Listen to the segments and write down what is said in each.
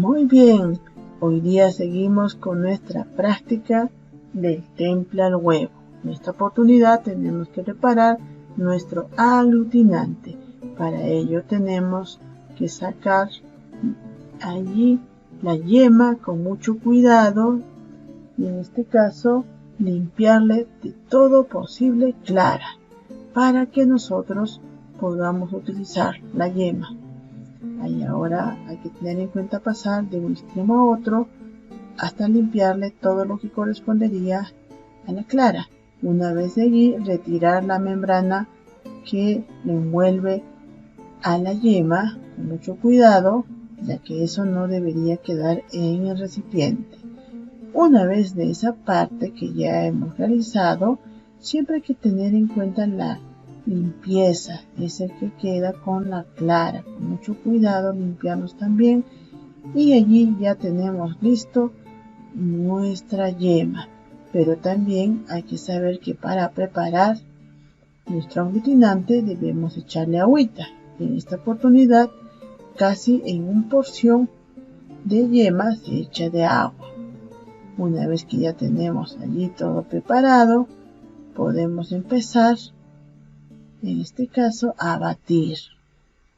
Muy bien, hoy día seguimos con nuestra práctica del temple al huevo. En esta oportunidad tenemos que preparar nuestro aglutinante. Para ello tenemos que sacar allí la yema con mucho cuidado y en este caso limpiarle de todo posible clara para que nosotros podamos utilizar la yema. Y ahora hay que tener en cuenta pasar de un extremo a otro hasta limpiarle todo lo que correspondería a la clara. Una vez de allí, retirar la membrana que le envuelve a la yema con mucho cuidado, ya que eso no debería quedar en el recipiente. Una vez de esa parte que ya hemos realizado, siempre hay que tener en cuenta la limpieza, es el que queda con la clara. Con mucho cuidado limpiarnos también y allí ya tenemos listo nuestra yema. Pero también hay que saber que para preparar nuestro aglutinante debemos echarle agüita. En esta oportunidad casi en una porción de yema se echa de agua. Una vez que ya tenemos allí todo preparado, podemos empezar en este caso a batir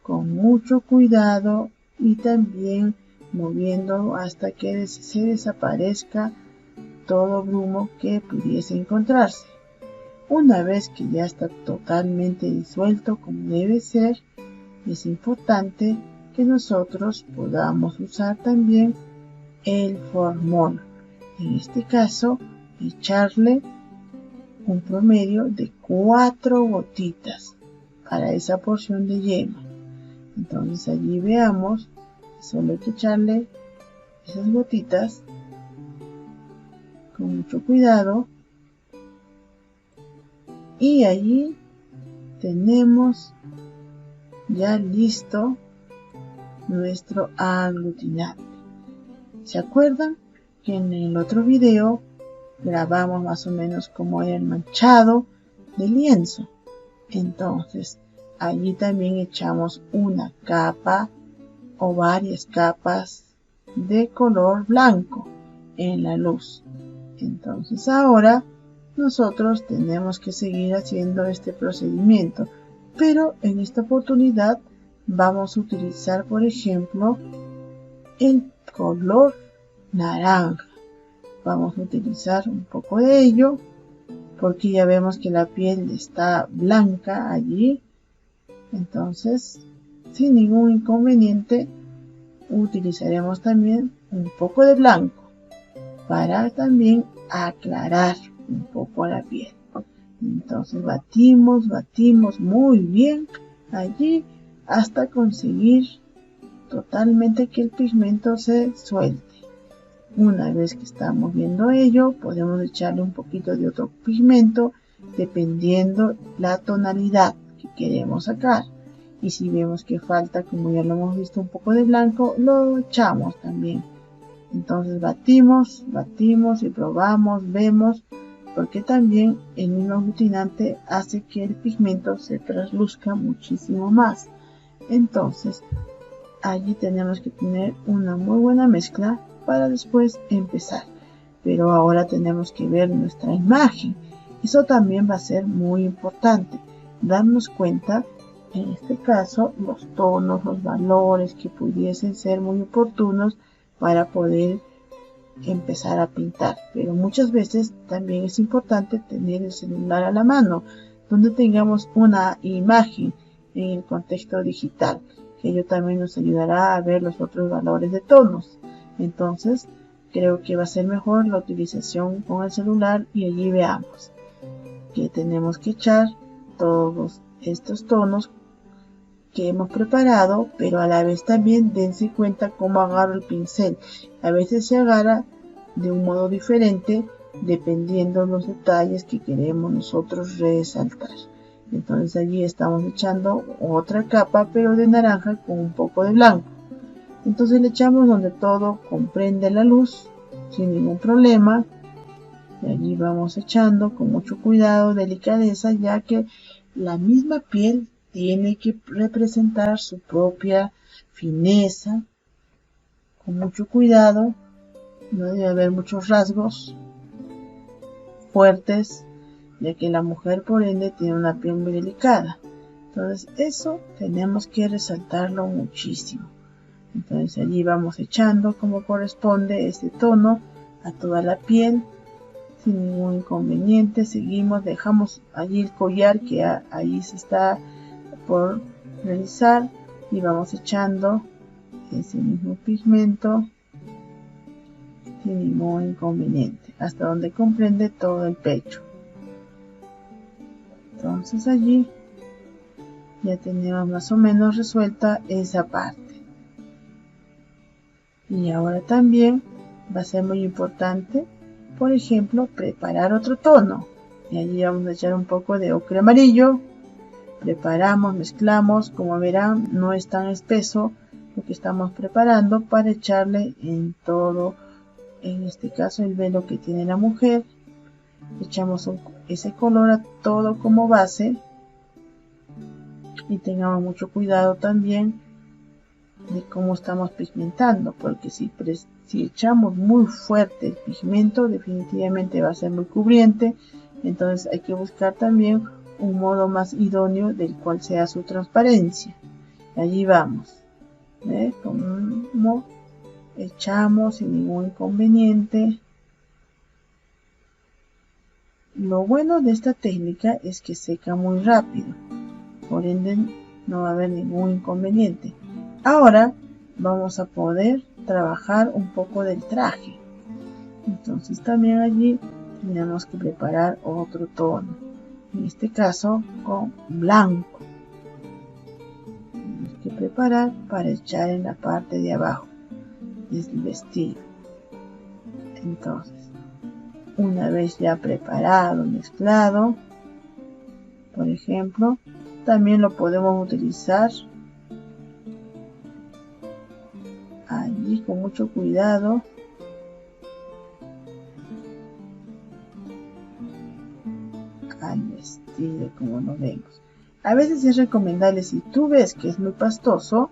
con mucho cuidado y también moviendo hasta que se desaparezca todo grumo que pudiese encontrarse. Una vez que ya está totalmente disuelto como debe ser, es importante que nosotros podamos usar también el formol. En este caso, echarle un promedio de 4 gotitas para esa porción de yema. Entonces allí veamos, solo hay que echarle esas gotitas con mucho cuidado y allí tenemos ya listo nuestro aglutinante. ¿Se acuerdan que en el otro video grabamos más o menos como era el manchado de lienzo? Entonces allí también echamos una capa o varias capas de color blanco en la luz. Entonces ahora nosotros tenemos que seguir haciendo este procedimiento, pero en esta oportunidad vamos a utilizar, por ejemplo, el color naranja. Vamos a utilizar un poco de ello porque ya vemos que la piel está blanca allí. Entonces, sin ningún inconveniente, utilizaremos también un poco de blanco para también aclarar un poco la piel. Entonces batimos muy bien allí hasta conseguir totalmente que el pigmento se suelte. Una vez que estamos viendo ello, podemos echarle un poquito de otro pigmento dependiendo la tonalidad que queremos sacar. Y si vemos que falta, como ya lo hemos visto, un poco de blanco, lo echamos también. Entonces batimos y probamos, vemos, porque también el mismo aglutinante hace que el pigmento se trasluzca muchísimo más. Entonces allí tenemos que tener una muy buena mezcla para después empezar. Pero ahora tenemos que ver nuestra imagen. Eso también va a ser muy importante. Darnos cuenta, en este caso, los tonos, los valores que pudiesen ser muy oportunos para poder empezar a pintar. Pero muchas veces también es importante tener el celular a la mano, donde tengamos una imagen en el contexto digital, que ello también nos ayudará a ver los otros valores de tonos. Entonces creo que va a ser mejor la utilización con el celular y allí veamos que tenemos que echar todos estos tonos que hemos preparado, pero a la vez también dense cuenta cómo agarro el pincel. A veces se agarra de un modo diferente dependiendo los detalles que queremos nosotros resaltar. Entonces allí estamos echando otra capa pero de naranja con un poco de blanco. Entonces le echamos donde todo comprende la luz sin ningún problema. Y allí vamos echando con mucho cuidado, delicadeza, ya que la misma piel tiene que representar su propia fineza con mucho cuidado, no debe haber muchos rasgos fuertes, ya que la mujer por ende tiene una piel muy delicada. Entonces eso tenemos que resaltarlo muchísimo. Entonces allí vamos echando como corresponde este tono a toda la piel sin ningún inconveniente. Seguimos, dejamos allí el collar que ahí se está por realizar y vamos echando ese mismo pigmento sin ningún inconveniente hasta donde comprende todo el pecho. Entonces allí ya tenemos más o menos resuelta esa parte. Y ahora también va a ser muy importante, por ejemplo, preparar otro tono. Y allí vamos a echar un poco de ocre amarillo. Preparamos, mezclamos. Como verán, no es tan espeso lo que estamos preparando para echarle en todo, en este caso el velo que tiene la mujer. Echamos ese color a todo como base. Y tengamos mucho cuidado también de cómo estamos pigmentando, porque si echamos muy fuerte el pigmento, definitivamente va a ser muy cubriente. Entonces hay que buscar también un modo más idóneo del cual sea su transparencia. Allí vamos, como echamos sin ningún inconveniente. Lo bueno de esta técnica es que seca muy rápido, por ende no va a haber ningún inconveniente. Ahora vamos a poder trabajar un poco del traje. Entonces también allí tenemos que preparar otro tono. En este caso con blanco. Tenemos que preparar para echar en la parte de abajo del vestido. Entonces, una vez ya preparado, mezclado, por ejemplo, también lo podemos utilizar allí con mucho cuidado al vestido, como lo vemos. A veces es recomendable, si tú ves que es muy pastoso,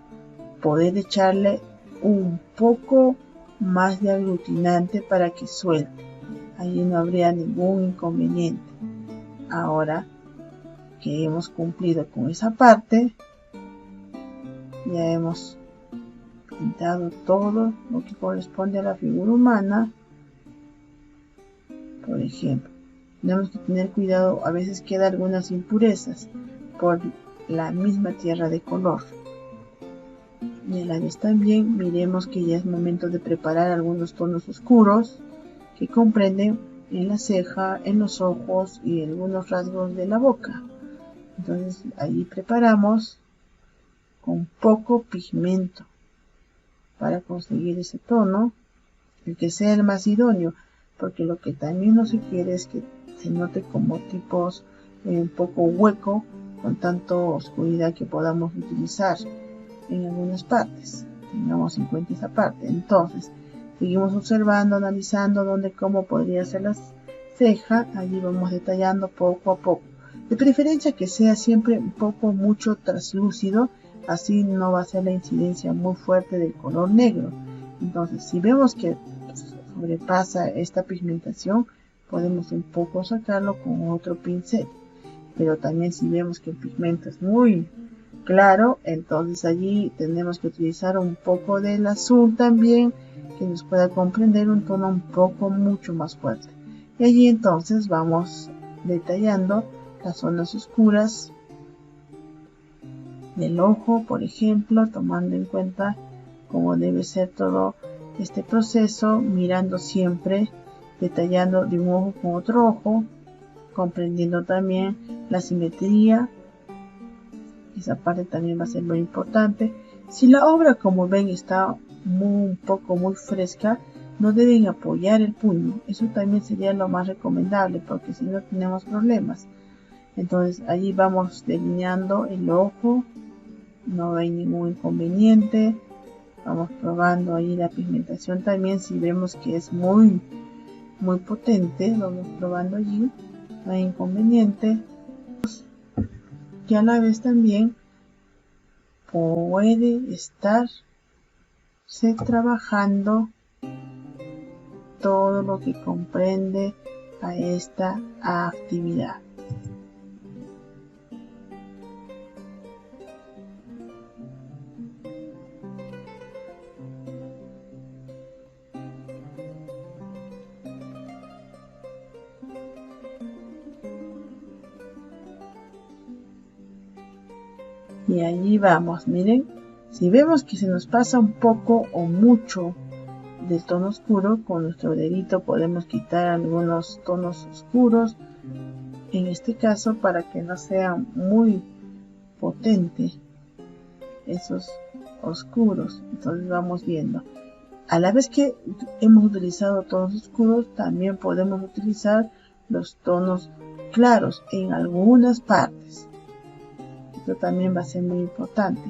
poder echarle un poco más de aglutinante para que suelte. Allí no habría ningún inconveniente. Ahora que hemos cumplido con esa parte, ya hemos pintado todo lo que corresponde a la figura humana. Por ejemplo, tenemos que tener cuidado, a veces queda algunas impurezas por la misma tierra de color. Y a la vez también miremos que ya es momento de preparar algunos tonos oscuros que comprenden en la ceja, en los ojos y algunos rasgos de la boca. Entonces allí preparamos con poco pigmento para conseguir ese tono, el que sea el más idóneo, porque lo que también no se quiere es que se note como tipos un poco hueco con tanta oscuridad que podamos utilizar en algunas partes. Tengamos en cuenta esa parte. Entonces seguimos observando, analizando dónde, cómo podría ser la ceja. Allí vamos detallando poco a poco, de preferencia que sea siempre un poco mucho translúcido, así no va a ser la incidencia muy fuerte del color negro. Entonces si vemos que sobrepasa esta pigmentación, podemos un poco sacarlo con otro pincel. Pero también si vemos que el pigmento es muy claro, entonces allí tenemos que utilizar un poco del azul también, que nos pueda comprender un tono un poco mucho más fuerte. Y allí entonces vamos detallando las zonas oscuras del ojo, por ejemplo, tomando en cuenta cómo debe ser todo este proceso, mirando siempre, detallando de un ojo con otro ojo, comprendiendo también la simetría. Esa parte también va a ser muy importante. Si la obra, como ven, está un poco muy fresca, no deben apoyar el puño. Eso también sería lo más recomendable, porque si no tenemos problemas. Entonces allí vamos delineando el ojo, no hay ningún inconveniente. Vamos probando ahí la pigmentación también, si vemos que es muy potente, vamos probando allí, no hay inconveniente. Y a la vez también puede estar irse trabajando todo lo que comprende a esta actividad. Y allí vamos, miren, si vemos que se nos pasa un poco o mucho del tono oscuro, con nuestro dedito podemos quitar algunos tonos oscuros, en este caso para que no sea muy potente esos oscuros. Entonces vamos viendo. A la vez que hemos utilizado tonos oscuros, también podemos utilizar los tonos claros en algunas partes. Esto también va a ser muy importante.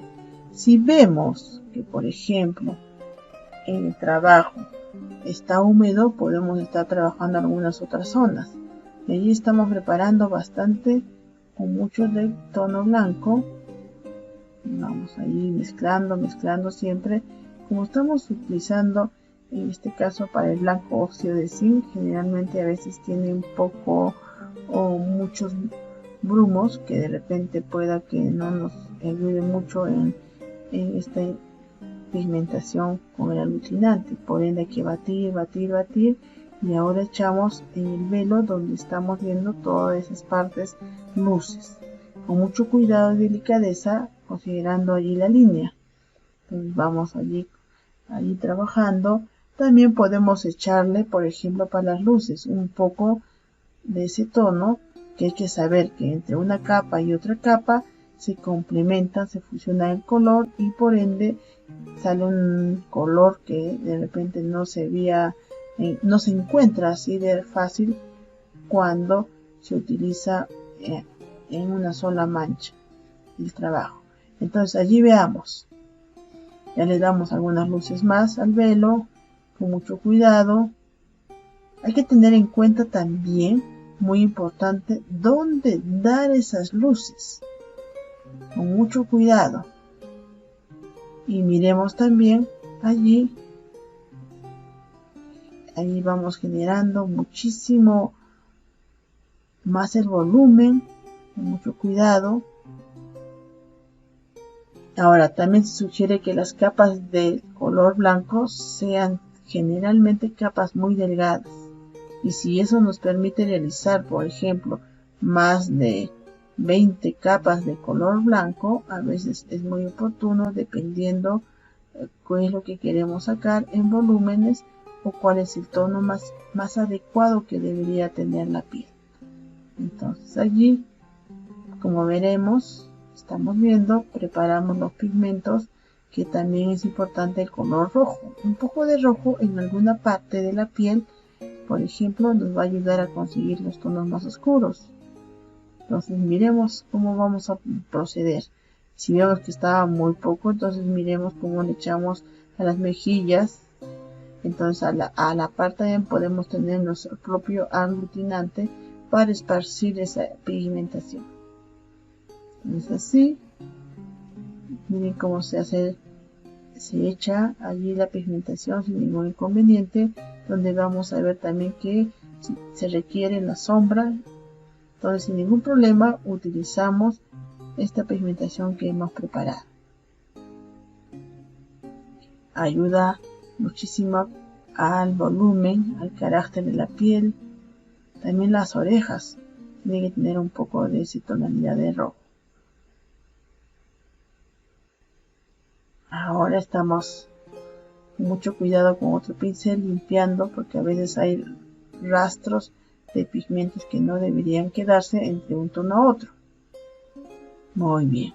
Si vemos que, por ejemplo, en el trabajo está húmedo, podemos estar trabajando algunas otras zonas. Y allí estamos preparando bastante con mucho del tono blanco. Vamos ahí mezclando siempre. Como estamos utilizando en este caso para el blanco óxido de zinc, generalmente a veces tiene un poco o muchos brumos que de repente pueda que no nos ayude mucho en esta pigmentación con el aglutinante. Por ende hay que batir y ahora echamos en el velo donde estamos viendo todas esas partes luces, con mucho cuidado y delicadeza, considerando allí la línea. Entonces vamos allí trabajando. También podemos echarle, por ejemplo, para las luces un poco de ese tono, que hay que saber que entre una capa y otra capa se complementan, se fusiona el color y por ende sale un color que de repente no se encuentra así de fácil cuando se utiliza en una sola mancha el trabajo. Entonces allí veamos, ya le damos algunas luces más al velo con mucho cuidado. Hay que tener en cuenta también, muy importante, dónde dar esas luces con mucho cuidado. Y miremos también allí vamos generando muchísimo más el volumen, con mucho cuidado. Ahora también se sugiere que las capas de color blanco sean generalmente capas muy delgadas, y si eso nos permite realizar, por ejemplo, más de 20 capas de color blanco, a veces es muy oportuno dependiendo qué es lo que queremos sacar en volúmenes o cuál es el tono más adecuado que debería tener la piel. Entonces allí, como veremos, estamos viendo, preparamos los pigmentos, que también es importante el color rojo. Un poco de rojo en alguna parte de la piel, por ejemplo, nos va a ayudar a conseguir los tonos más oscuros. Entonces miremos cómo vamos a proceder. Si vemos que estaba muy poco, entonces miremos cómo le echamos a las mejillas. Entonces a la parte también podemos tener nuestro propio aglutinante para esparcir esa pigmentación. Entonces así, miren cómo se echa allí la pigmentación sin ningún inconveniente, donde vamos a ver también que se requiere la sombra. Entonces sin ningún problema utilizamos esta pigmentación que hemos preparado. Ayuda muchísimo al volumen, al carácter de la piel. También las orejas tienen que tener un poco de esa tonalidad de rojo. Ahora estamos con mucho cuidado con otro pincel limpiando, porque a veces hay rastros de pigmentos que no deberían quedarse entre un tono a otro. Muy bien,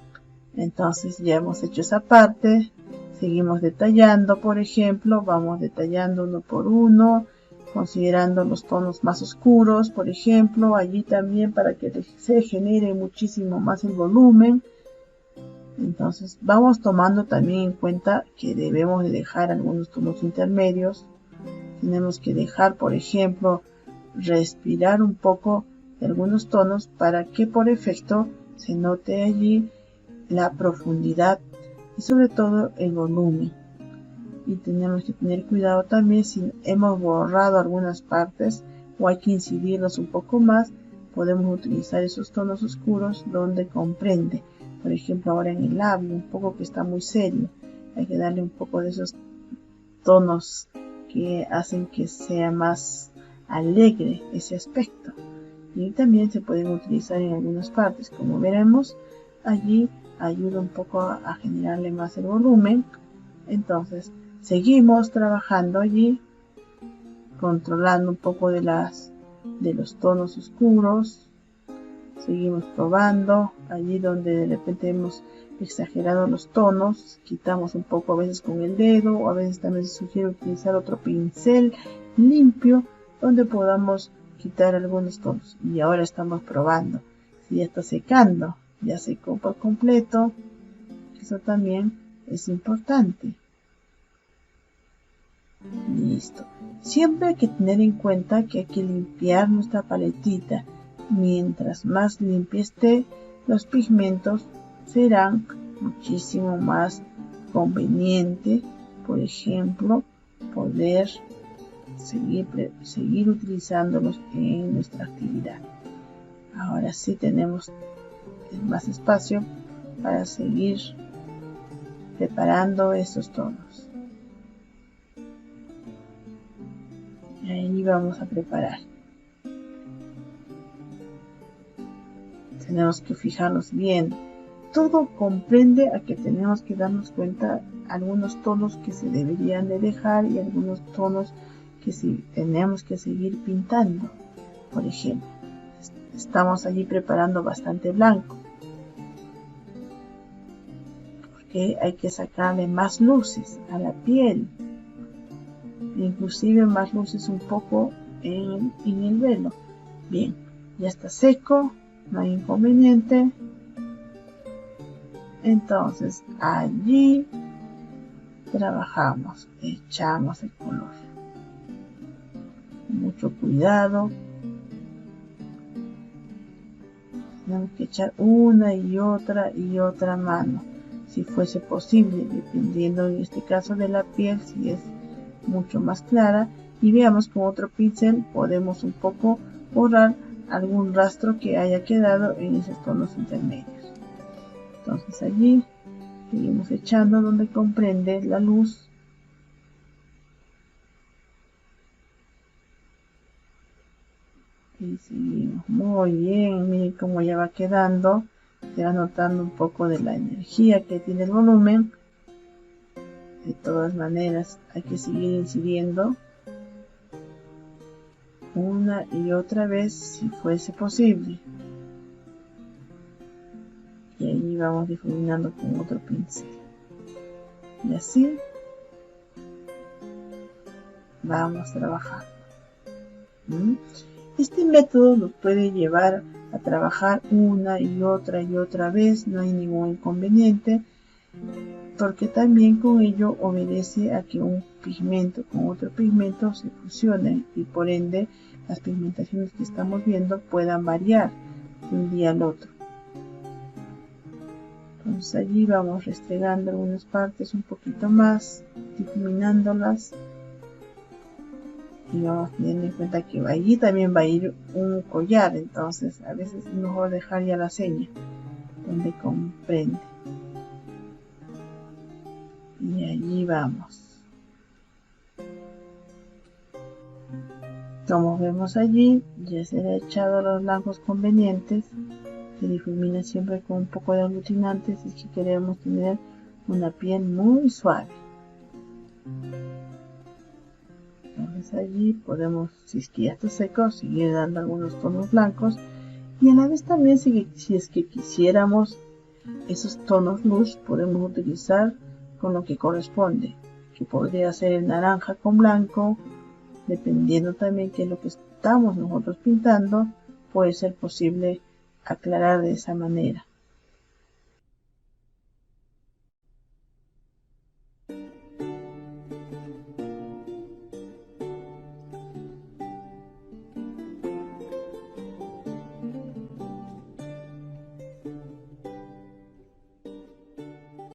entonces ya hemos hecho esa parte. Seguimos detallando, por ejemplo, vamos detallando uno por uno, considerando los tonos más oscuros, por ejemplo, allí también para que se genere muchísimo más el volumen. Entonces vamos tomando también en cuenta que debemos de dejar algunos tonos intermedios. Tenemos que dejar, por ejemplo, respirar un poco de algunos tonos para que por efecto se note allí la profundidad y sobre todo el volumen. y tenemos que tener cuidado también si hemos borrado algunas partes o hay que incidirlos un poco más. Podemos utilizar esos tonos oscuros donde comprende. Por ejemplo, ahora en el labio, un poco que está muy serio, hay que darle un poco de esos tonos que hacen que sea más alegre ese aspecto. Y también se pueden utilizar en algunas partes, como veremos allí ayuda un poco a generarle más el volumen. Entonces seguimos trabajando allí, controlando un poco de los tonos oscuros. Seguimos probando allí donde de repente hemos exagerado los tonos, quitamos un poco a veces con el dedo, o a veces también se sugiere utilizar otro pincel limpio donde podamos quitar algunos tonos. Y ahora estamos probando si ya está secando, ya secó por completo. Eso también es importante. Listo. Siempre hay que tener en cuenta que hay que limpiar nuestra paletita. Mientras más limpia esté, los pigmentos serán muchísimo más conveniente. Por ejemplo, poder seguir utilizándolos en nuestra actividad. Ahora sí tenemos más espacio para seguir preparando estos tonos. Y ahí vamos a preparar. Tenemos que fijarnos bien. Todo comprende a que tenemos que darnos cuenta algunos tonos que se deberían de dejar y algunos tonos que sí tenemos que seguir pintando. Por ejemplo, estamos allí preparando bastante blanco, porque hay que sacarle más luces a la piel, inclusive más luces un poco en el velo. Bien, ya está seco, no hay inconveniente. Entonces allí trabajamos, echamos el color. Mucho cuidado. Tenemos que echar una y otra mano, si fuese posible, dependiendo en este caso de la piel, si es mucho más clara. Y veamos con otro pincel podemos un poco borrar algún rastro que haya quedado en esos tonos intermedios. Entonces allí seguimos echando donde comprende la luz. Y seguimos muy bien. Miren cómo ya va quedando. Se va notando un poco de la energía que tiene el volumen. De todas maneras hay que seguir incidiendo una y otra vez si fuese posible. Y ahí vamos difuminando con otro pincel. Y así vamos trabajando. Este método nos puede llevar a trabajar una y otra vez, no hay ningún inconveniente, porque también con ello obedece a que un pigmento con otro pigmento se fusionen y por ende las pigmentaciones que estamos viendo puedan variar de un día al otro. Entonces allí vamos restregando algunas partes un poquito más, difuminándolas. Y vamos teniendo en cuenta que allí también va a ir un collar, entonces a veces es mejor dejar ya la seña donde comprende. Y allí vamos. Como vemos allí, ya se le ha echado los blancos convenientes. Se difumina siempre con un poco de aglutinante si es que queremos tener una piel muy suave. Entonces allí podemos, si es que ya está seco, seguir dando algunos tonos blancos y a la vez también si es que quisiéramos esos tonos luz podemos utilizar con lo que corresponde, que podría ser el naranja con blanco, dependiendo también qué es lo que estamos nosotros pintando, puede ser posible aclarar de esa manera.